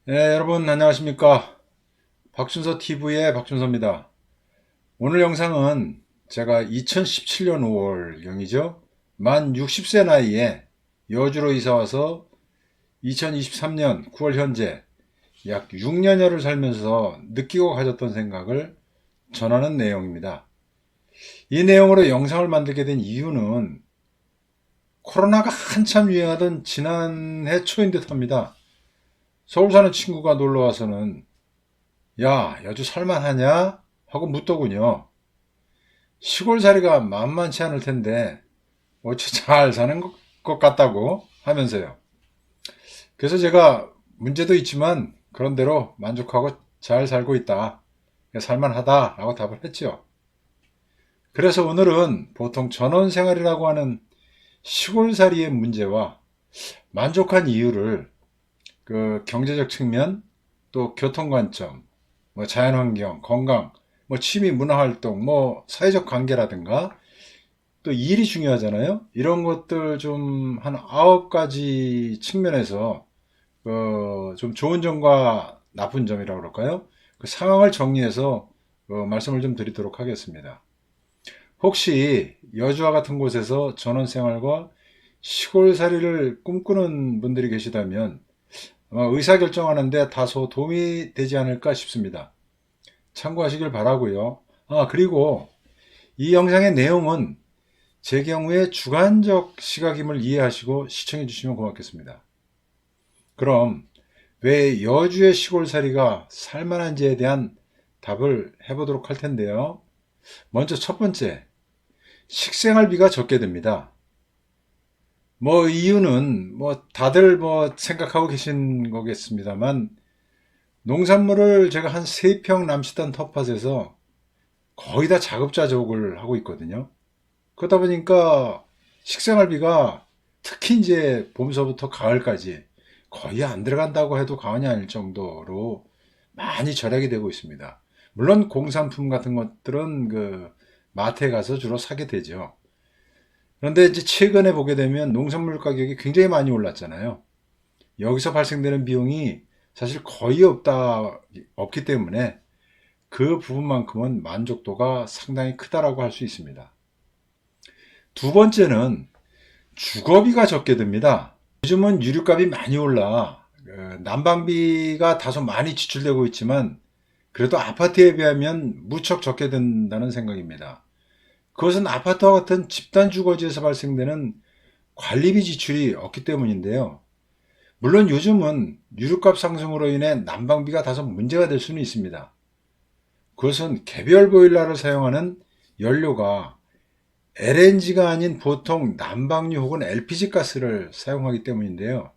네, 여러분 안녕하십니까? 박준서 TV의 박준서입니다. 오늘 영상은 제가 2017년 5월경이죠. 만 60세 나이에 여주로 이사와서 2023년 9월 현재 약 6년여를 살면서 느끼고 가졌던 생각을 전하는 내용입니다. 이 내용으로 영상을 만들게 된 이유는 코로나가 한참 유행하던 지난해 초인 듯 합니다. 서울 사는 친구가 놀러 와서는 야, 여주 살만하냐? 하고 묻더군요. 시골살이가 만만치 않을 텐데 어찌 잘 사는 것 같다고 하면서요. 그래서 제가 문제도 있지만 그런대로 만족하고 잘 살고 있다. 살만하다라고 답을 했죠. 그래서 오늘은 보통 전원생활이라고 하는 시골살이의 문제와 만족한 이유를 그 경제적 측면, 또 교통관점, 뭐 자연환경, 건강, 뭐 취미, 문화활동, 뭐 사회적 관계라든가 또 일이 중요하잖아요. 이런 것들 좀 한 9가지 측면에서 좀 좋은 점과 나쁜 점이라고 그럴까요? 그 상황을 정리해서 말씀을 좀 드리도록 하겠습니다. 혹시 여주와 같은 곳에서 전원생활과 시골살이를 꿈꾸는 분들이 계시다면 아마 의사결정하는데 다소 도움이 되지 않을까 싶습니다. 참고하시길 바라고요. 그리고 이 영상의 내용은 제 경우에 주관적 시각임을 이해하시고 시청해 주시면 고맙겠습니다. 그럼 왜 여주의 시골살이가 살만한지에 대한 답을 해보도록 할 텐데요. 먼저 첫 번째, 식생활비가 적게 듭니다. 뭐 이유는 뭐 다들 뭐 생각하고 계신 거겠습니다만 농산물을 제가 한 3평 남짓한 텃밭에서 거의 다 자급자족을 하고 있거든요. 그러다 보니까 식생활비가 특히 이제 봄서부터 가을까지 거의 안 들어간다고 해도 과언이 아닐 정도로 많이 절약이 되고 있습니다. 물론 공산품 같은 것들은 그 마트에 가서 주로 사게 되죠. 그런데 이제 최근에 보게 되면 농산물 가격이 굉장히 많이 올랐잖아요. 여기서 발생되는 비용이 사실 거의 없기 때문에 그 부분만큼은 만족도가 상당히 크다라고 할 수 있습니다. 두 번째는 주거비가 적게 듭니다. 요즘은 유류값이 많이 올라 난방비가 다소 많이 지출되고 있지만 그래도 아파트에 비하면 무척 적게 든다는 생각입니다. 그것은 아파트와 같은 집단 주거지에서 발생되는 관리비 지출이 없기 때문인데요. 물론 요즘은 유류값 상승으로 인해 난방비가 다소 문제가 될 수는 있습니다. 그것은 개별 보일러를 사용하는 연료가 LNG가 아닌 보통 난방유 혹은 LPG 가스를 사용하기 때문인데요.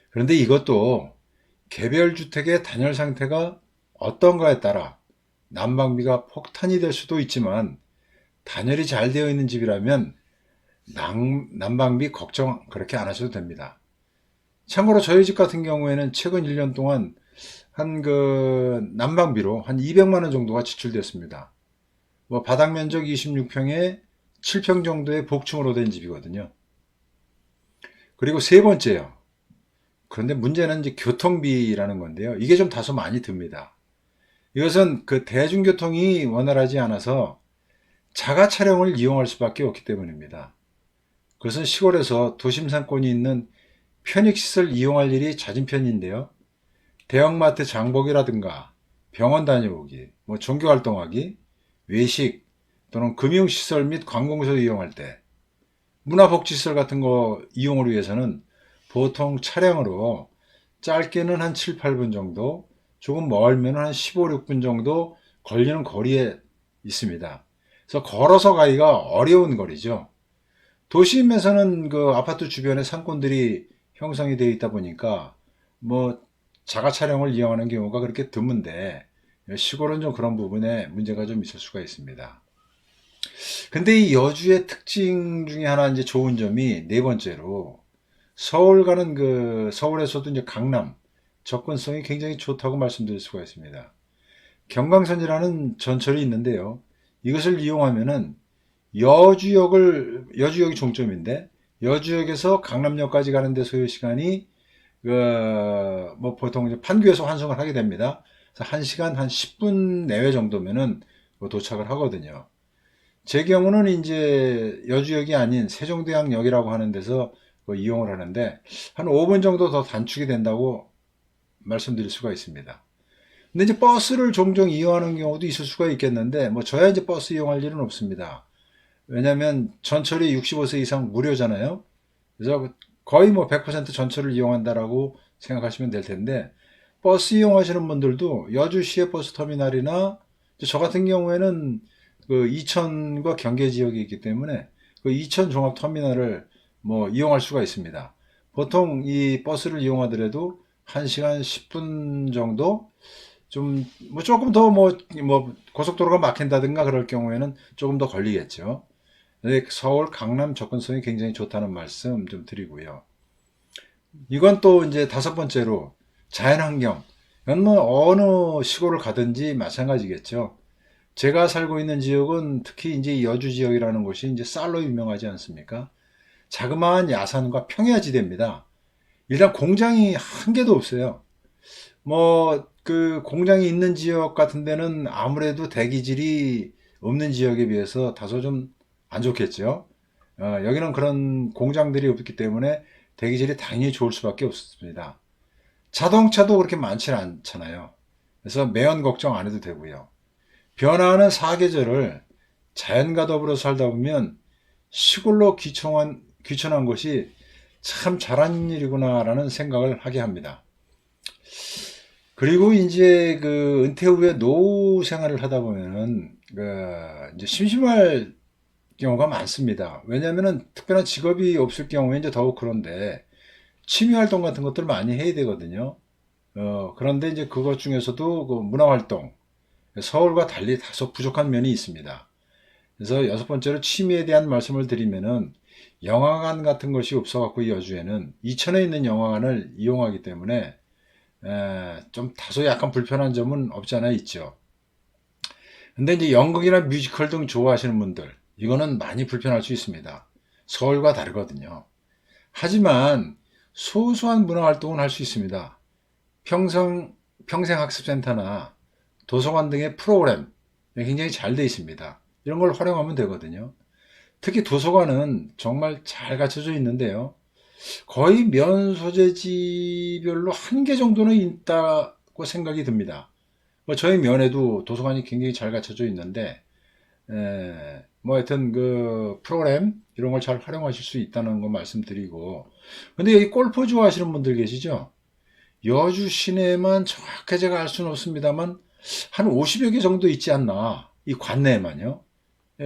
그런데 이것도 개별 주택의 단열 상태가 어떤가에 따라 난방비가 폭탄이 될 수도 있지만 단열이 잘 되어 있는 집이라면 난방비 걱정 그렇게 안 하셔도 됩니다. 참고로 저희 집 같은 경우에는 최근 1년 동안 한 그 난방비로 한 200만 원 정도가 지출됐습니다. 뭐 바닥 면적 26평에 7평 정도의 복층으로 된 집이거든요. 그리고 세 번째요. 그런데 문제는 이제 교통비라는 건데요. 이게 좀 다소 많이 듭니다. 이것은 그 대중교통이 원활하지 않아서 자가 차량을 이용할 수밖에 없기 때문입니다. 그것은 시골에서 도심 상권이 있는 편익시설 이용할 일이 잦은 편인데요. 대형마트 장보기라든가 병원 다녀오기, 뭐 종교활동하기, 외식 또는 금융시설 및 관공서 이용할 때 문화복지시설 같은 거 이용을 위해서는 보통 차량으로 짧게는 한 7, 8분 정도, 조금 멀면 한 15, 6분 정도 걸리는 거리에 있습니다. 그래서 걸어서 가기가 어려운 거리죠. 도심에서는 그 아파트 주변에 상권들이 형성이 되어 있다 보니까 뭐 자가 차량을 이용하는 경우가 그렇게 드문데 시골은 좀 그런 부분에 문제가 좀 있을 수가 있습니다. 근데 이 여주의 특징 중에 하나 이제 좋은 점이 네 번째로 서울 가는 그 서울에서도 이제 강남 접근성이 굉장히 좋다고 말씀드릴 수가 있습니다. 경강선이라는 전철이 있는데요. 이것을 이용하면은 여주역이 종점인데 여주역에서 강남역까지 가는데 소요 시간이 뭐 보통 이제 판교에서 환승을 하게 됩니다. 그래서 1시간 한 10분 내외 정도면은 도착을 하거든요. 제 경우는 이제 여주역이 아닌 세종대왕역이라고 하는 데서 이용을 하는데 한 5분 정도 더 단축이 된다고 말씀드릴 수가 있습니다. 근데 이제 버스를 종종 이용하는 경우도 있을 수가 있겠는데 뭐 저야 이제 버스 이용할 일은 없습니다. 왜냐면 전철이 65세 이상 무료잖아요. 그래서 거의 뭐 100% 전철을 이용한다라고 생각하시면 될 텐데 버스 이용하시는 분들도 여주시의 버스 터미널이나 저 같은 경우에는 그 이천과 경계 지역이 있기 때문에 그 이천 종합 터미널을 뭐 이용할 수가 있습니다. 보통 이 버스를 이용하더라도 1시간 10분 정도 좀 뭐 조금 더 뭐 고속도로가 막힌다든가 그럴 경우에는 조금 더 걸리겠죠. 네, 서울 강남 접근성이 굉장히 좋다는 말씀 좀 드리고요. 이건 또 이제 다섯 번째로 자연환경. 이건 뭐 어느 시골을 가든지 마찬가지겠죠. 제가 살고 있는 지역은 특히 이제 여주 지역이라는 곳이 이제 쌀로 유명하지 않습니까? 자그마한 야산과 평야지대입니다. 일단 공장이 한 개도 없어요. 뭐 그 공장이 있는 지역 같은 데는 아무래도 대기질이 없는 지역에 비해서 다소 좀 안 좋겠죠. 여기는 그런 공장들이 없기 때문에 대기질이 당연히 좋을 수밖에 없습니다. 자동차도 그렇게 많지는 않잖아요. 그래서 매연 걱정 안 해도 되고요. 변화하는 사계절을 자연과 더불어 살다 보면 시골로 귀촌한 것이 참 잘한 일이구나라는 생각을 하게 합니다. 그리고 이제 그 은퇴 후에 노후 생활을 하다 보면은 이제 심심할 경우가 많습니다. 왜냐하면은 특별한 직업이 없을 경우에 이제 더욱 그런데 취미 활동 같은 것들을 많이 해야 되거든요. 그런데 이제 그것 중에서도 그 문화 활동, 서울과 달리 다소 부족한 면이 있습니다. 그래서 여섯 번째로 취미에 대한 말씀을 드리면은 영화관 같은 것이 없어갖고 여주에는 이천에 있는 영화관을 이용하기 때문에 좀 다소 약간 불편한 점은 없지 않아 있죠. 근데 이제 연극이나 뮤지컬 등 좋아하시는 분들, 이거는 많이 불편할 수 있습니다. 서울과 다르거든요. 하지만 소소한 문화 활동은 할 수 있습니다. 평생학습센터나 도서관 등의 프로그램 굉장히 잘 되어 있습니다. 이런 걸 활용하면 되거든요. 특히 도서관은 정말 잘 갖춰져 있는데요. 거의 면 소재지별로 한 개 정도는 있다고 생각이 듭니다. 뭐 저희 면에도 도서관이 굉장히 잘 갖춰져 있는데 뭐 하여튼 그 프로그램 이런 걸 잘 활용하실 수 있다는 거 말씀드리고 근데 여기 골프 좋아하시는 분들 계시죠? 여주 시내만 정확하게 제가 알 수는 없습니다만 한 50여 개 정도 있지 않나 이 관내에만요.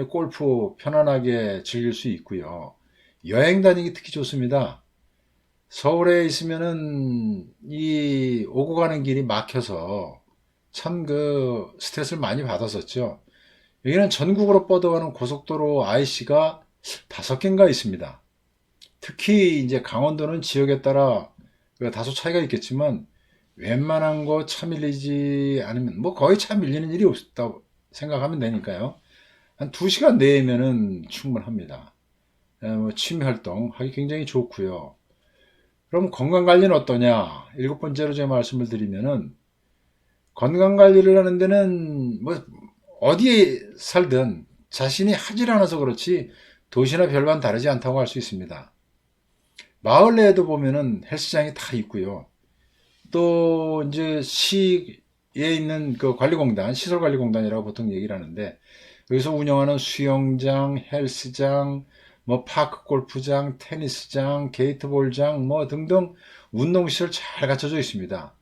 골프 편안하게 즐길 수 있고요. 여행 다니기 특히 좋습니다. 서울에 있으면은 이 오고 가는 길이 막혀서 참 그 스트레스를 많이 받았었죠. 여기는 전국으로 뻗어가는 고속도로 IC가 다섯 개인가 있습니다. 특히 이제 강원도는 지역에 따라 그 다소 차이가 있겠지만 웬만한 거 차 밀리지 않으면 뭐 거의 차 밀리는 일이 없다고 생각하면 되니까요. 한 2시간 내면은 충분합니다. 뭐 취미 활동 하기 굉장히 좋고요. 그럼 건강 관리는 어떠냐? 일곱 번째로 제가 말씀을 드리면은 건강 관리를 하는 데는 뭐 어디에 살든 자신이 하질 않아서 그렇지 도시나 별반 다르지 않다고 할 수 있습니다. 마을 내에도 보면은 헬스장이 다 있고요. 또 이제 시에 있는 그 관리공단, 시설관리공단이라고 보통 얘기를 하는데 여기서 운영하는 수영장, 헬스장, 뭐 파크 골프장, 테니스장, 게이트볼장 뭐 등등 운동시설 잘 갖춰져 있습니다.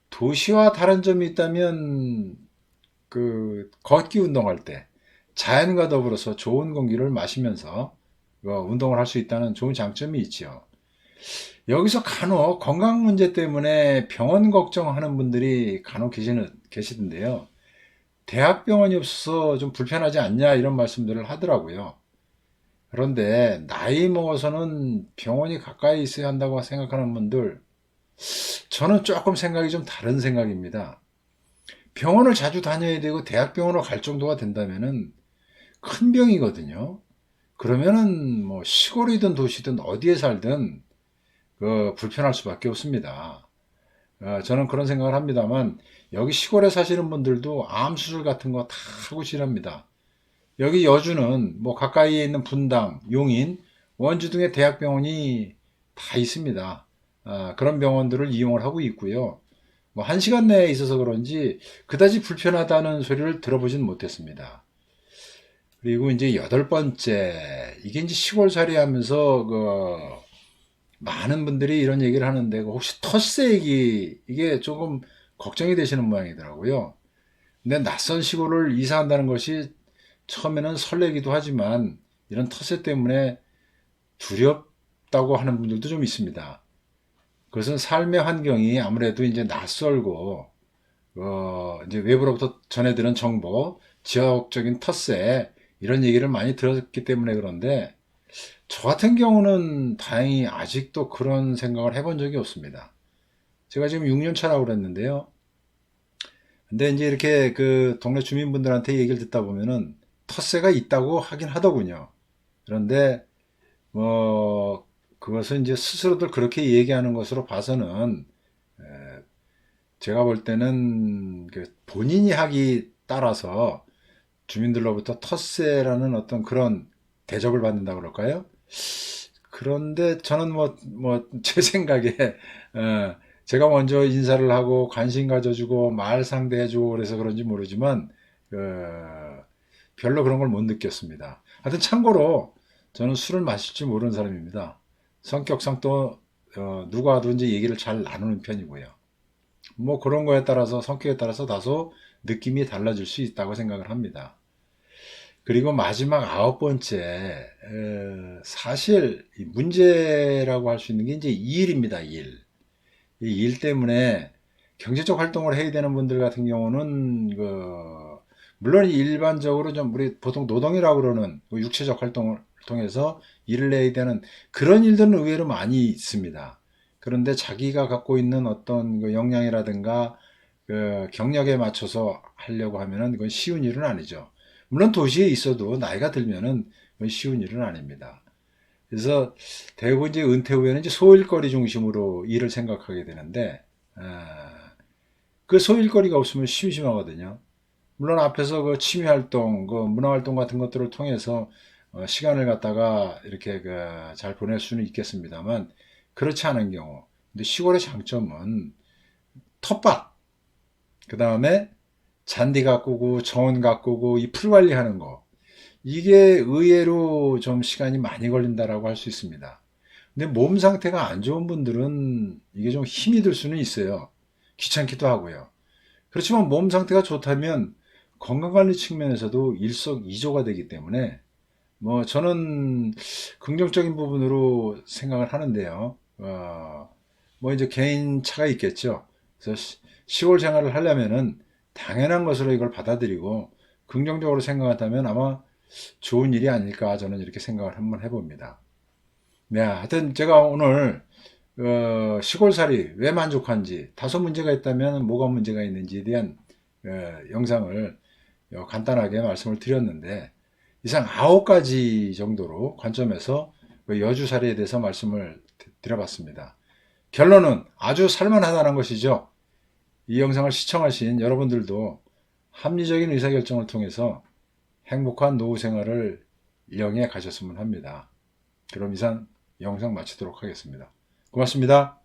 도시와 다른 점이 있다면 그 걷기 운동할 때 자연과 더불어서 좋은 공기를 마시면서 운동을 할 수 있다는 좋은 장점이 있죠. 여기서 간혹 건강 문제 때문에 병원 걱정하는 분들이 간혹 계시던데요. 대학병원이 없어서 좀 불편하지 않냐 이런 말씀들을 하더라고요. 그런데 나이 먹어서는 병원이 가까이 있어야 한다고 생각하는 분들, 저는 조금 생각이 좀 다른 생각입니다. 병원을 자주 다녀야 되고 대학병원으로 갈 정도가 된다면은 큰 병이거든요. 그러면은 뭐 시골이든 도시든 어디에 살든 불편할 수밖에 없습니다. 저는 그런 생각을 합니다만 여기 시골에 사시는 분들도 암 수술 같은 거 다 하고 지납니다. 여기 여주는 뭐 가까이에 있는 분당, 용인, 원주 등의 대학병원이 다 있습니다. 그런 병원들을 이용을 하고 있고요. 뭐 1시간 내에 있어서 그런지 그다지 불편하다는 소리를 들어보진 못했습니다. 그리고 이제 8번째, 이게 이제 시골살이 하면서 많은 분들이 이런 얘기를 하는데 혹시 텃세 얘기, 이게 조금 걱정이 되시는 모양이더라고요. 근데 낯선 시골을 이사한다는 것이 처음에는 설레기도 하지만 이런 텃세 때문에 두렵다고 하는 분들도 좀 있습니다. 그것은 삶의 환경이 아무래도 이제 낯설고 이제 외부로부터 전해드는 정보, 지역적인 텃세 이런 얘기를 많이 들었기 때문에 그런데 저 같은 경우는 다행히 아직도 그런 생각을 해본 적이 없습니다. 제가 지금 6년 차라고 그랬는데요. 근데 이제 이렇게 그 동네 주민분들한테 얘기를 듣다 보면은 텃세가 있다고 하긴 하더군요. 그런데 뭐 그것은 이제 스스로들 그렇게 얘기하는 것으로 봐서는 제가 볼 때는 그 본인이 하기 따라서 주민들로부터 텃세라는 어떤 그런 대접을 받는다 그럴까요? 그런데 저는 제 생각에 제가 먼저 인사를 하고 관심 가져주고 말 상대해주고 그래서 그런지 모르지만 별로 그런 걸 못 느꼈습니다. 하여튼 참고로 저는 술을 마실 줄 모르는 사람입니다. 성격상 또 누구와든지 얘기를 잘 나누는 편이고요. 뭐 그런 거에 따라서 성격에 따라서 다소 느낌이 달라질 수 있다고 생각을 합니다. 그리고 마지막 9번째, 사실 문제라고 할 수 있는 게 이제 일입니다. 일. 이 일 때문에 경제적 활동을 해야 되는 분들 같은 경우는 물론 일반적으로 좀 우리 보통 노동이라고 그러는 육체적 활동을 통해서 일을 내야 되는 그런 일들은 의외로 많이 있습니다. 그런데 자기가 갖고 있는 어떤 그 역량이라든가 그 경력에 맞춰서 하려고 하면은 그건 쉬운 일은 아니죠. 물론 도시에 있어도 나이가 들면은 그건 쉬운 일은 아닙니다. 그래서 대부분 이제 은퇴 후에는 이제 소일거리 중심으로 일을 생각하게 되는데, 그 소일거리가 없으면 심심하거든요. 물론 앞에서 그 취미 활동, 그 문화 활동 같은 것들을 통해서 시간을 갖다가 이렇게 잘 보낼 수는 있겠습니다만, 그렇지 않은 경우. 근데 시골의 장점은 텃밭, 그 다음에 잔디 가꾸고 정원 가꾸고 이 풀 관리하는 거. 이게 의외로 좀 시간이 많이 걸린다라고 할 수 있습니다. 근데 몸 상태가 안 좋은 분들은 이게 좀 힘이 들 수는 있어요. 귀찮기도 하고요. 그렇지만 몸 상태가 좋다면 건강관리 측면에서도 일석이조가 되기 때문에 뭐 저는 긍정적인 부분으로 생각을 하는데요. 뭐 이제 개인 차가 있겠죠. 그래서 시골 생활을 하려면은 당연한 것으로 이걸 받아들이고 긍정적으로 생각한다면 아마 좋은 일이 아닐까 저는 이렇게 생각을 한번 해봅니다. 네, 하여튼 제가 오늘 시골살이 왜 만족한지 다소 문제가 있다면 뭐가 문제가 있는지에 대한 영상을 간단하게 말씀을 드렸는데 이상 9가지 정도로 관점에서 여주살이에 대해서 말씀을 드려봤습니다. 결론은 아주 살만하다는 것이죠. 이 영상을 시청하신 여러분들도 합리적인 의사결정을 통해서 행복한 노후 생활을 영위해 가셨으면 합니다. 그럼 이상 영상 마치도록 하겠습니다. 고맙습니다.